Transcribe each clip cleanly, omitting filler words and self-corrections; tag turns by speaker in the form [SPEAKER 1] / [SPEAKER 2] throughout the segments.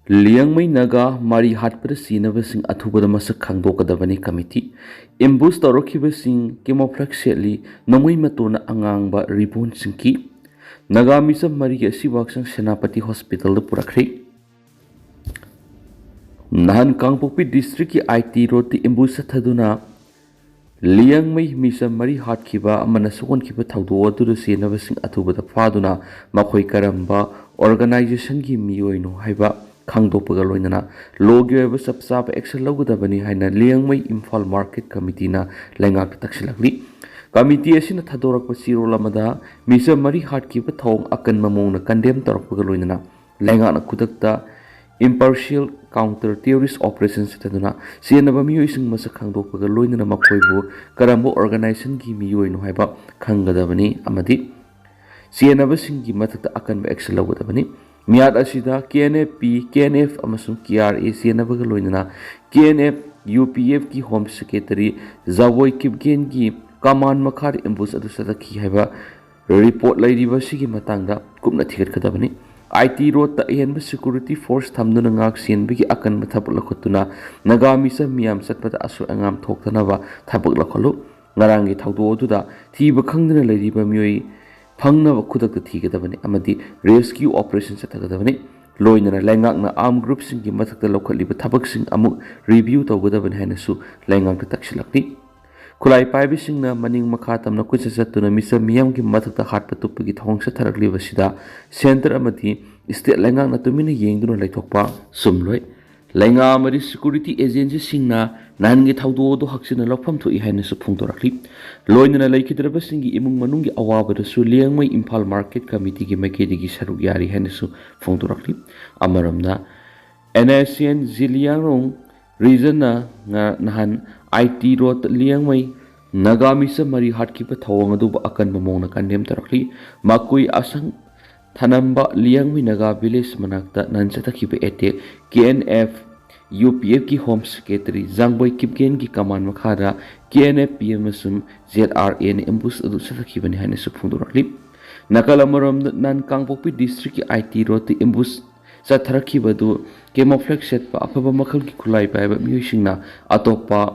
[SPEAKER 1] Liangmai Naga Mari Hatpada Sinabasing Atubada Masak Kangdokadabani Committee, Imbus Torokibasing, Kimoflexely, Nomai Matona Angangba Ribon Sinki, Naga Misa Maria Sivaksang Senapati Hospital the Purakri, Nahan Kangpopi District IT Road the Imbusa Taduna, Liangmai Misa Mari Hatkiba, Manasuan Kiba Taudo to the Sinabasing Atubada Faduna, Makoi Karamba, Organization Gimio Haiba. Khangdokpaga loinana logi oiba sapsap action logudabani haina liangmai Imphal Market Committee na lengak taksilakli committee asina thadorakpa siro lamada misa mari hatkiba thong akan mamongna condemn torakpaga loinana lengak na khudakta impartial counter terrorist operations taduna sianaba miyoising masa khangdokpaga loinana makoibu karambo organization gi miyoy no haiba khangadabani amadi sianaba singi matakta akan action logudabani Miyad asida KNF, KNF amasung KRA sianabaga loinana KNF UPF ki Home Secretary Zawoi Kipgen ki Kaman Makhar Imbus adu sadaki haiba report lairiba sigi matangda kupna thigat kadabani IT road ta ehenba security force thamduna ngak sienbigi akan mathapuk lakhotuna nagamisa miyam satpata asu angam thoktanaba thapuk lakholu ngarangi thawdo oduda thiba khangdana lairiba miyoi Pangna Kudak the Tigadabani Amadi rescue operations at Tagadabani, Loinana Langak armed groups in Gimatak the local Libatabaxing Amu review to Gudaban Hanesu, Langang the Takshilakni. Kulai Pibising na Maning Makatam na Kunsatuna Misa Miyam Gimatak the Hat Patupagi Hong Sataragli Vasida, Center Amati, State Langang na Tumini Yangduna Laitokpa, Sumloi. Lenga Mari security agency singna Nangi Taudo do Haxina Lopam to Ihanis of Puntorakli. Loinana Lakidrabasingi Imung Manungi Awaba the Suliangway Imphal Market Committee Makedi Sarugari Henisu Puntorakli. Amaramna NSN Zilianong Rizana Nahan IT Road Liangway Nagamisa Mari Hatkeeper Tawangadu Akan Mamona Kandem Tarakli Makui Asang Thanamba Liangmi Naga Village Manakta Nansatakiba Ete KNF UPF ki Home Secretary Zangboy Kipgen ki Kaman Makhada KNF PMSum ZRA ni Imbus adu satakiba ni hanesu phungdorakli Nakalamaram nan Kangpopi District ki IT road ti Imbus satarakiba du camouflage set pa apaba makal ki kulai pa ba miyusingna atopa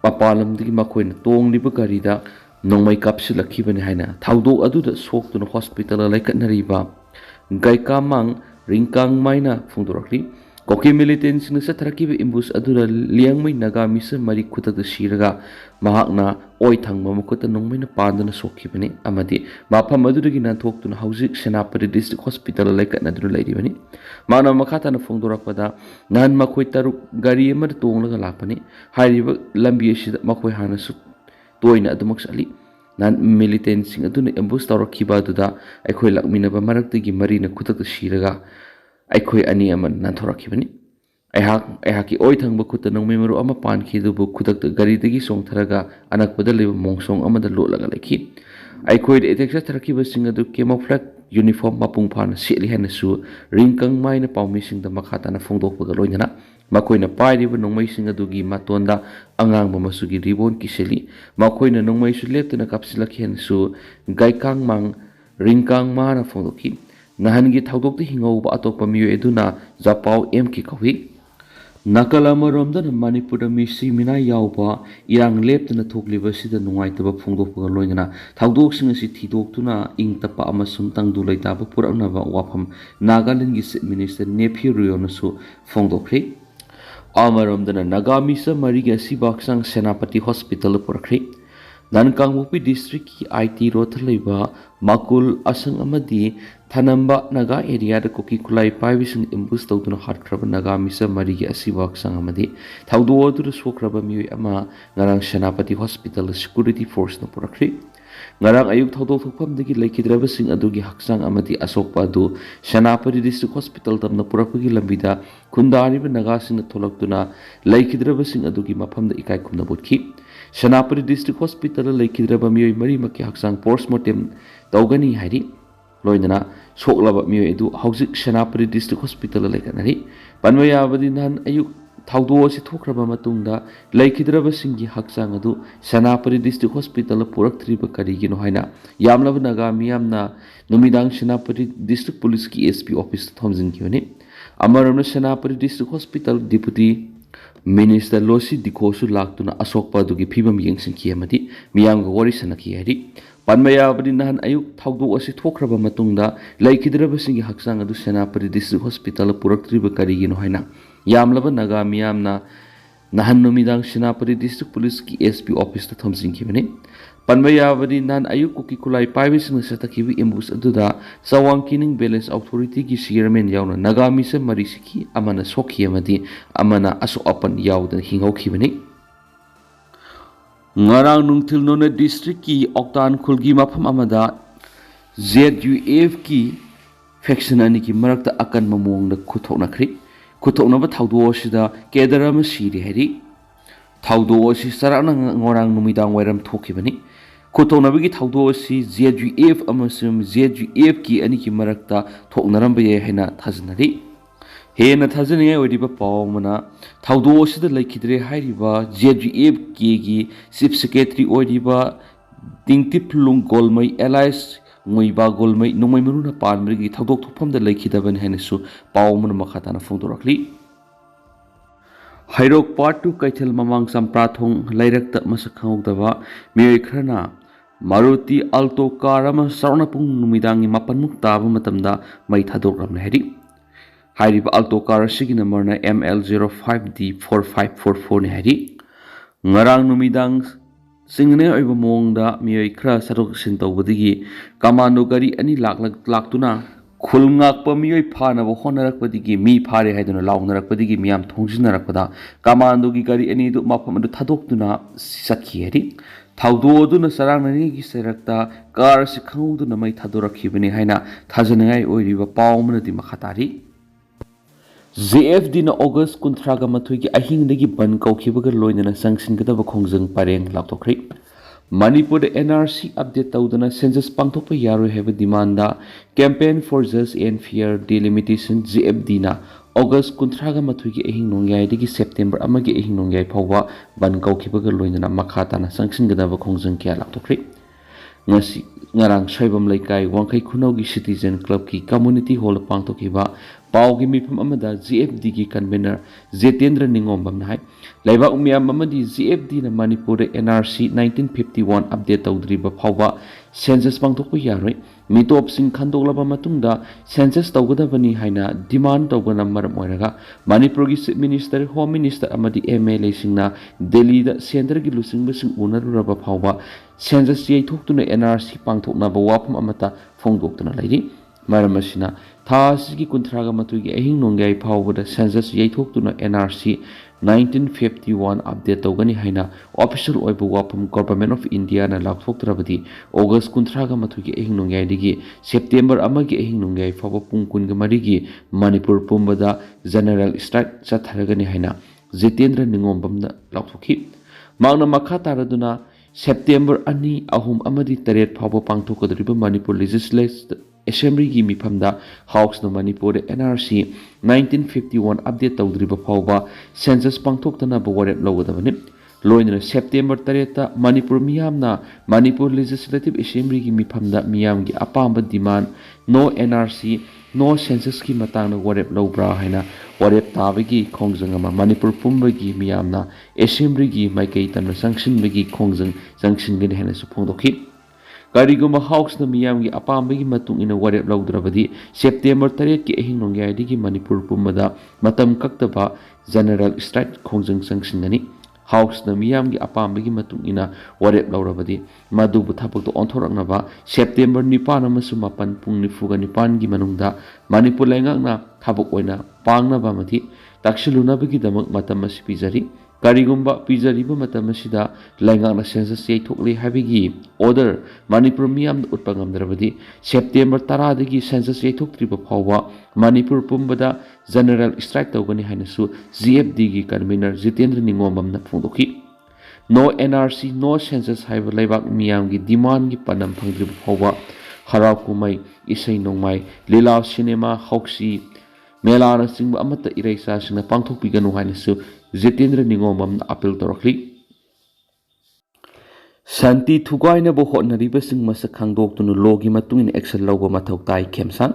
[SPEAKER 1] papalam digi makoina tong liba garida Nongmai kapsilakhiba ni haina thawdo aduda soktuna hospital laikatnariba gaikamang ringkang maina phungdorakli koki militant sing sathrakiba imbus aduda liangmai nagamisa mari khutag siraga mahakna oi thangma makuta nongmai na pandana sokhibani amadi mafam adudagi nan thoktuna haujik senapati district hospital laikatna duru lairibani mana makhata na phungdorakpada nan makoi taruk gari amar tonglaga lakpani hairiba lambi asida makoi hanasu Toina Adumaksali, Nan militant sing aduna Imbus Tarakiba duda, Aikoi Lakminaba Marakti Marina Kutak Shiraga, Aikoi Aniaman Nantorakibani. Ahaki Oitang Bakuta no memory ama pan kidubu Kutak the Garidagi song Taraga, Anakpada live Mongsong Amada Lolaga Laki. Aikoi the Etexa Tarakiba singer do camouflage uniform Mapung Pan, Sitli Hanesu, Ringkang Mine Pau missing the Makatana Fondo Pagaloina. Makoina Paidiba Nongmai Singadugi Matonda Angang Mamasugi Ribon Kiseli, Makoina Nongmai Sulep na Kapsilakian Su, Gaikang Mang, Ringkang Mana Fondoki, Nahangi Taudok the Hingo Atopa Miu Eduna, Zapau Mki Kawi, Nakalama Romdan Manipur Misi Mina Yaupa, Yang Lep na Tokliva Sida Nuaitaba Fondo Pagaloina, Taudok Singasi Tidok Tuna, Ing Tapa Amasum Tangdulai Taba Puranava Wapam, Nagalingis Minister Nepurionasu Fondokri. Amaramdana Nagamisa Mariga Sibaksang Senapati Hospital Purakri Nankangmupi District ki IT Road Leba Makul Asang Amadi Thanamba Naga area the Koki Kulai Pivising Imbus Totuna Hatkraba Nagamisa Mariga Sibaksang Amadi Taudo to the Swokraba Mui Ama Narang Senapati Hospital Security Force no Purakri Ngarang ayuk thawdo thukpam dagi laikidrabasing adugi haksang amadi asokpa adu Senapati District Hospital tamna purakpagi lambida khundariba nagasing na tholakduna laikidrabasing adugi mafamda ikai khumna botki Senapati District Hospital laikidraba miyoi mari maki haksang postmortem tawgani hairi loinana soklaba miyoi edu haujik Senapati District Hospital laikanari panwayabadi nan ayuk Thawdo si thokraba matungda laikidrabasinggi haksang adu Senapati District Hospital puraktriba karigino haina yamlaba Naga Miyamna numidang Senapati District Police ki SP office thomjin kiwani Amaramna Senapati District Hospital Deputy Minister Losi Dikosu Laktuna Asokpa Dugi Pibam Yingsin Kiamati, Miyanga Wari Sanaki Hedi, Panmaya Badinahan Ayuk, Taudu Asi Tokraba Matunda, Laikidrabasingi Haksanga du Senapati District Hospital Puraktriba Karigino Haina, Yamlaba Naga Miyamna Nahan Numidang Senapati District Police Ki SP Office to Thomsin Kimani, Panmaya Badinan Ayuk Kuki Kulai Pibis in the Satakiwi Imbus Aduda, Sawang Kining Balance Authority Ki Sirmen Yauna, Naga Misa Marisiki, Amana Soki Amadi, Amana Aso Open Yaud and Hingo Kimani. Ngarang Nungtil Nona District Ki Oktan Kulgi Mapam Amada, ZUF Ki, Faction Aniki Marakta Akan Mamong the Khudong, Khudong Taudo Kedarama Sire Hedi, Taudo Sarana Ngorang Numidang Weram Tokibani. Khudong Taudo ZUF Amasum ZUF Ki Aniki Marakta Toknarambe Hena Taznari. Hena Tazania Wediba Paumana, Taudo the Lakidre Hariba, ZUF Ki, Sip Secretary Odiba, Dingtiplung Golmai Allies, Muiba Golmai, Nomaimuna Palmrigi, Taudo from the Lakidaban Henesu, Paumana Makatana Fundorakli. Heirokta Part 2 Kaitel Mamang Samprathong, Heirokta Miyamna Gari, Maruti Alto Karama Sarnapung Numidangi Mapanmuk Taba Matamda Mai Thadokram Hedi. Hairiba Alto Car Ashigi Namarna ML05D4544 Hedi. Ngarang Numidang Singne Oiba Mongda Meetei-kuki Sarok Sinto Budigi, Kamano Gari Ani Laktuna, Kulngak Pamioi Pana Honarak Padigi, Mi Pari Haduna Launarak Padigi, Miam Tongzinarakoda, Kamando Gari Ani do Mapam Tadokuna Saki Hedi. Taudo do na sarangani gi serakta car sikhaw do na mai thadorakibani haina thajanai oiriba pawmana di makhatari ZFD na August 13 gi ahingdagi ban kaukibaga loinana sangsinggadaba khongjang pareng laktokri Manipur NRC update tawdana census pangthokpa yaroi heba demanda campaign for just and fair delimitation ZFD na August 13 gi ahing nongyai dagi September amagi ahing nongyai phawba ban kaukibaga loinana makhatana sangsinggadaba khongjang kya laktokri ngasi ngarang saibam laikai wangkai khunau gi citizen club ki community hall pangthokiba pawgi mifam amada ZFD ki convener Jetendra Ningombam nai laiba umyam amadi ZFD na Manipur NRC 1951 update tawdriba phawba census pangthokpa yaroi mitop sing khandoklaba matungda census tawgadabani haina demand tawgana maram oiraga Manipur gi chief minister home minister amadi MLA singna Delhi da center gi lusingba sing unaruraba phawba census yaithoktuna NRC pangthoknaba wafam amata phongdoktuna lairi maram asina Thasigi Kuntraga Matugi Ahing Nongai Powder Census Yaithoktuna NRC 1951 update Togani Haina official Oibu Wapum Government of India na Laktoktrabadi August Kuntraga Matugi Ahing Nongai Digi September Amagi Ahing Nongai Fawa Pungkunga Marigi Manipur Pumbada General Strike Satharagani Haina Jetendra Ningombam Laktokhi Magna Makataraduna September Ani Ahum Amadi Taret Fawa Pangtokadriba Manipur Legislative Assembly gi mifamda House no Manipur NRC 1951 update tawdriba phawba census pangthoktana bawarep lawgadabani loinana September 3 Manipur Miyamna Manipur Legislative Assembly gi mifamda miyam gi apamba demand no NRC no census ki matangna warep lawbra haina warep tabagi khongjang ama Manipur pumba gi miyamna Assembly gi maikei tamna sanction bagi khongjang sanction gi hena su phongdokhi Kariguma House na Miyamgi apambagi matung ina warep lawdrabadi September 3 ki ahing nongyai digi Manipur pumada matam kaktaba General Strike khongjang sangsingani House na Miyamgi apambagi matung ina warep lawrabadi madubu thapakto onthoraknaba September 9 amasung 8 pung 9 gi manungda Manipur laingakna thabak oina pangnaba mati taksilunabagi damak matam asi pijari Karigumba Pizariba Matamasida Langana Census Yaitokli Habigi Order Manipur Miyam Utpangam Dravadi September Taradigi Census Yaitok Tripa Pawa Manipur Pumbada General Strike Togani Hanasu ZFD Convener Jetendra Ningombam Napundoki No NRC No Census Hive Labak Miyam Demand Panam Pangdripa Pawa Harakumai Isai Nongmai Lila Cinema Hoxi Melana Singba Amata Iresa Sina Pangtok Piganu Hanasu Jetendra Ningombam appeal torakli Santi Thugai na bohot na riba sing masak hangdok tunu logi matungin action lawba mathau tai khemsan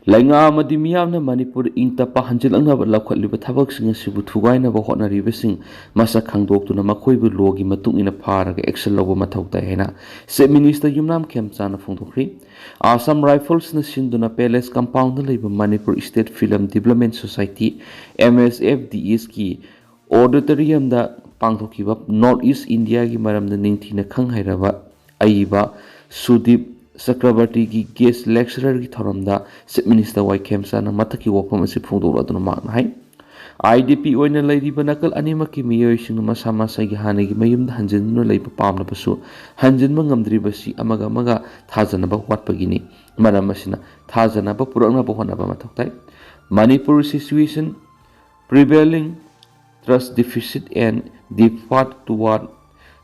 [SPEAKER 1] Lainga amadi miyamna Manipur ingtapa hanjilangnaba lawkhatliba thabaksinga asibu thugainaba hotnaribasing masak khangdoktuna makoibu logi matungina pharaga action lawba mathau tai haina Chief Minister Yumnam Khemchana phongdokri Assam Rifles na sinduna Palace Compound na leiba Manipur State Film Development Society MSFDS ki auditorium da pangthokiba North East India gi maramda ningthina khanghairaba aiba Sudip Sakrabarti ki guest lecturer ki thoramda Chief Minister Y Khemchana mathaki wafam asi phongdoraduna makna hai IDP oina leiriba nakal anima ki miyoising masa masa gi hanagi mayumda hanjinna leiba pamna basu hanjinma ngamdribasi amaga thajanaba watpagini maram asina thajanaba puraknaba honaba mathoktai Manipur situation prevailing trust deficit and the path toward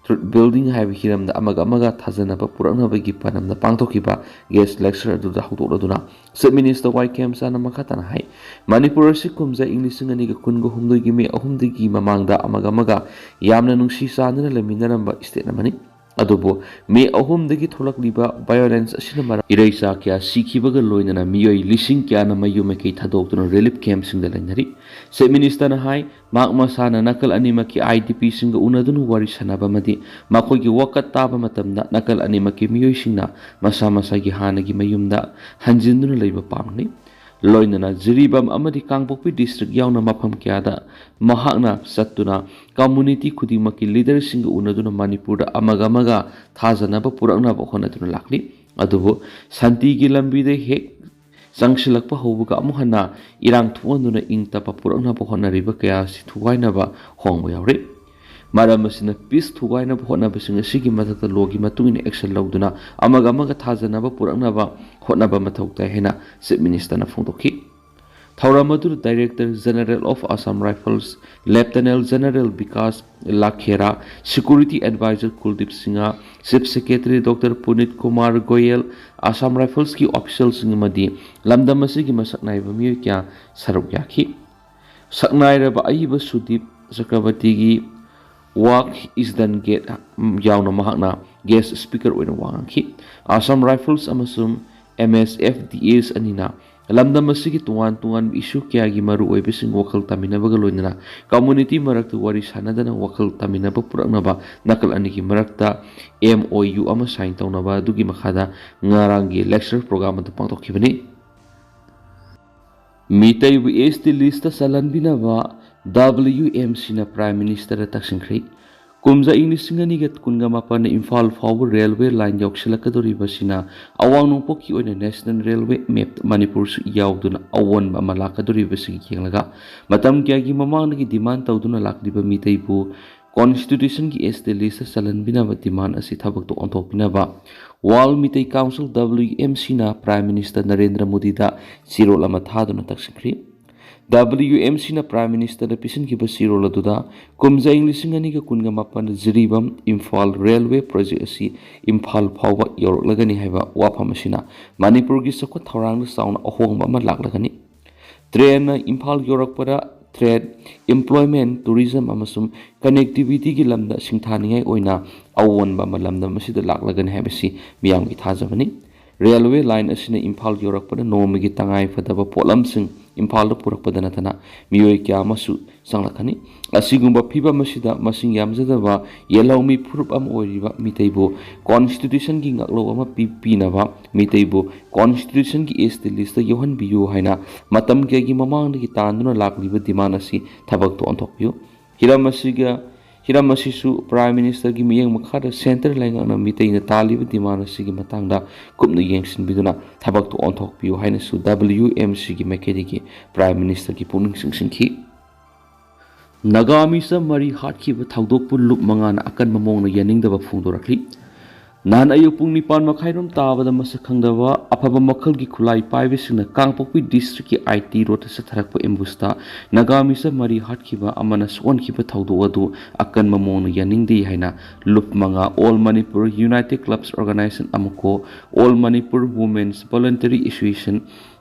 [SPEAKER 1] truth building have hiramda amaga thajanaba puraknaba gi panamda pangthokiba guest lecture adu haudoraduna Chief Minister Y Khemchana makhatana hai Manipur si kumja inglising ani ga kungo humdoi gi me ahumdi gi mamangda amaga yamna nungsi sanana leminaramba state namani adubo me ahumdagi tholakliba violence asina mara ireisa kya sikhibaga loinana miyoi lising kya na mayume kei thadoktuno relief camp singda lainari Chief Minister na hai magma sana nakal anima ki IDP singa unadunu wari sanaba madi makoi gi wakat taba matamda nakal anima ki miyoi singna masa gi hana gi mayumda hanjinduna leiba pamni loinana jiribam amadi kangpokpi district yauna mafam kyada mahakna sattuna community khudimaki leader singa unaduna Manipur da amaga thajanaba puraknaba honaduna lakni adubo santi gi lambi de hek sangshilakpa hobuga amuhana irang thuanduna ingtapa puraknaba honariba kaya si thuwainaba hongba yawre maram asina peace thugainaba honaba singa sigi mathakta logi matungina action lawduna amaga thajanaba puraknaba honaba mathokta hena Chief Minister na phongdokhi Thauramadu Director General of Assam Rifles Lieutenant General Vikas Lakhera Security Advisor Kuldip Singha Chief Secretary Dr. Punit Kumar Goyal Assam Rifles ki officials madi lamdam asigi masaknaiba miyo kya saruk yakhi saknairaba aiba Sudip Chakrabarti gi Work is done get yauna mahakna guest speaker oina wangki Assam Rifles amasum MSFDS anina lamdam asigi tuan issue kya gi maru oibising wakal taminabaga loinana community marakta wari sanadana wakal taminaba puraknaba nakal aniki marakta MOU ama sign tawnaba dugi makhada ngarangi lecture program atu pangtokhibani Meetei-kuki list salanbinaba WMC na Prime Minister taksingkhri kumja inglisingani gat kunga mapana Imphal fawba railway line yoksilakadori basina awang nungpoki oina National Railway map Manipur su yauduna awon malakadori basigi yenglaga matam kya gi mamang gi demand tawduna lakdiba Meetei-bu Constitution ki list salanbina ba demand asi thabak to onthokpina ba World Meetei Council WMC na Prime Minister Narendra Modi da zero lama thaduna taksingkhri WMC na Prime Minister na pisin ki basiro laduda kumja inglising ani ka kunga mapan jiribam Imphal Railway Project asi Imphal phawba yorlagani haiba wafam asina Manipur gi sakwa thorang sauna ahongba ma laklagani train na Imphal yorakpara trade employment tourism amasum connectivity gi lamda singthaningai oina awonba malamda masida laklagani haibasi miyam gi thajabani railway line asina Imphal yorakpada nomigi tangai fadaba polamsing Imphal purakpada natana miyoi kya masu sanglakani asigumba phiba masida masing yamjadaba yelawmi phurup am oiriba Meetei-bu constitution gi ngaklo ama pinaba Meetei-bu constitution gi list yohan biyu haina matam kya gi mamang gi tanduna lakliba demand asi thabak to onthokpiu hiramasisu Prime Minister gi miyeng makhada center laingana Meetei na taliba demand asi gi matangda kupnu yengsin biduna thabak to onthokpiu haina su WMC gi makedi gi Prime Minister gi puning singki Nagamisa mari hatki ba thawdokpu lup mangana akan mamong na yaningdaba phungdorakli nan ayuk pung nipan makhairom tabada masakhangdaba afaba makhal gi khulai paibisina kangpokpi district ki IT road sa tharakpa embusta Nagamisa mari hatkiba amana sonkiba thawdo adu akan mamong na yaningdi haina lup manga All Manipur United Clubs Organization amko All Manipur Women's Voluntary Association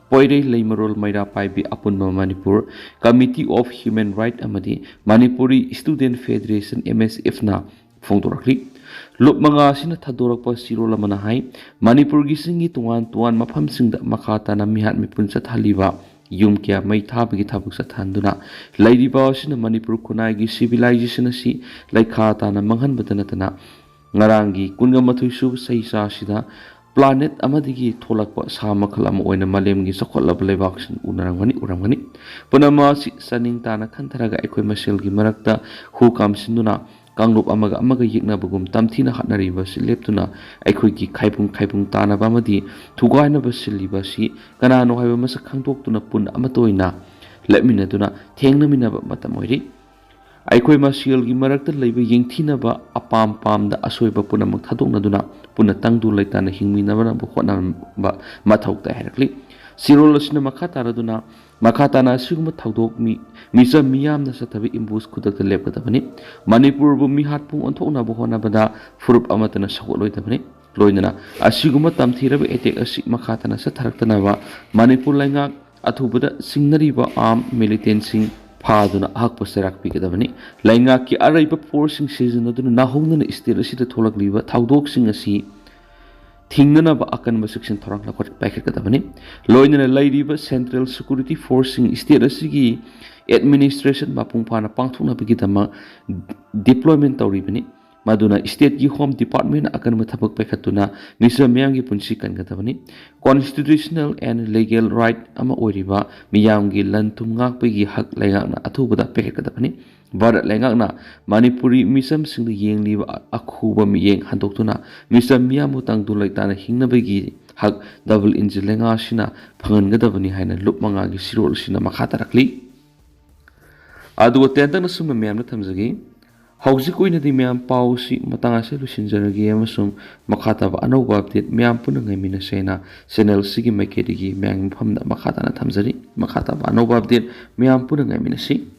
[SPEAKER 1] Poirei Leimarol Maira Paibi Apunma Manipur Committee of Human Rights amadi Manipuri Student Federation MSF na phongdorakli ꯂꯨꯞ ꯃꯉꯥ ꯑꯁꯤꯅ ꯊꯥꯗꯣꯔꯛꯄ ꯆꯤꯔꯣꯜ ꯑꯃꯅ ꯍꯥꯏ ꯃꯅꯤꯄꯨꯔꯒꯤ ꯆꯤꯡꯒꯤ ꯇꯣꯉꯥꯟ ꯇꯣꯉꯥꯟ ꯃꯐꯝꯁꯤꯡꯗ ꯃꯈꯥ ꯇꯥꯅ ꯃꯤꯍꯥꯠ ꯃꯤꯄꯨꯟ ꯆꯠꯊꯍꯜꯂꯤꯕ ꯌꯨꯝ ꯀꯌꯥ ꯃꯩ ꯊꯥꯕꯒꯤ ꯊꯕꯛ ꯆꯠꯊꯍꯟꯗꯨꯅ ꯂꯩꯔꯤꯕ ꯑꯁꯤꯅ ꯃꯅꯤꯄꯨꯔ ꯈꯨꯟꯅꯥꯏꯒꯤ ꯁꯤꯚꯤꯂꯥꯏꯖꯦꯁꯟ ꯑꯁꯤ ꯂꯩꯈꯥ ꯇꯥꯅ ꯃꯥꯡꯍꯟꯕꯇ ꯅꯠꯇꯅ ꯉꯔꯥꯡꯒꯤ 28 ꯁꯨꯕ ꯆꯍꯤꯆꯥꯁꯤꯗ ꯄ꯭ꯂꯥꯅꯦꯠ ꯑꯃꯗꯒꯤ ꯊꯣꯛꯂꯛꯄ ꯁꯥ ꯃꯈꯜ ꯑꯃ ꯑꯣꯏꯅ ꯃꯥꯂꯦꯝꯒꯤ ꯆꯥꯎꯈꯠꯂꯕ ꯂꯩꯕꯥꯛꯁꯤꯡ uramgani punama si saning tana khantaraga akhoi maselgi marakta hu kamsinduna kanglop amaga yeknabugum tamthina hatnariba si leptuna akhoi gi khaibung tana bamadi thugaina basiliba si kanano haiba masak khangdoktuna pun amatoina lepminaduna thengnaminaba matam oiri akhoi maselgi marakta leiba yengthinaba apam pamda asoiba punamak thadoknaduna puna tangdu leitana hingminaba hotnaba mathauta herakli Sirol asina makataraduna makatana siguma thaudok misa miyamna sathabi imbus khudakta lepkadabani Manipur bu mihat pung onthokna bu honabada furup amatana sakolloidabani loinana asiguma tamthiraba etek asi makatana satharakna ba Manipur laingak athubada singnariba arm militant sing phaduna ahakpa serak pikadabani laingak ki araiba forcing season aduna nahongnana state asida tholakliba thaudok sing asi Tingna ba akan section thorang la kot packet kadabani loinana laidiba central security forcing state asigi administration mapung phana pangthuna bigidama deployment tawribani maduna state gi home department akan thabak pakhatuna misa miyam gi punsi kan kadabani constitutional and legal right ama oiriba miyam gi lantum ngak pegi hak laingak na athubada packet kadabani Barat lengakna Manipuri misam sing yengliba akhuba miyeng handoktuna misam miyamu tangdu laitana hingnabagi hak double engine lenga sina phangangadabani haina lup manga gi sirol sina makhatarakli adu tentang sum miyamna thamjagi hauji koina di miyam pausi matanga se lusinjaragi amasum makhataba anauba update miyam puna ngaimina sena channel sigi makedigi miyang phamda makhatana thamjari makhataba anauba update miyam puna ngaimina si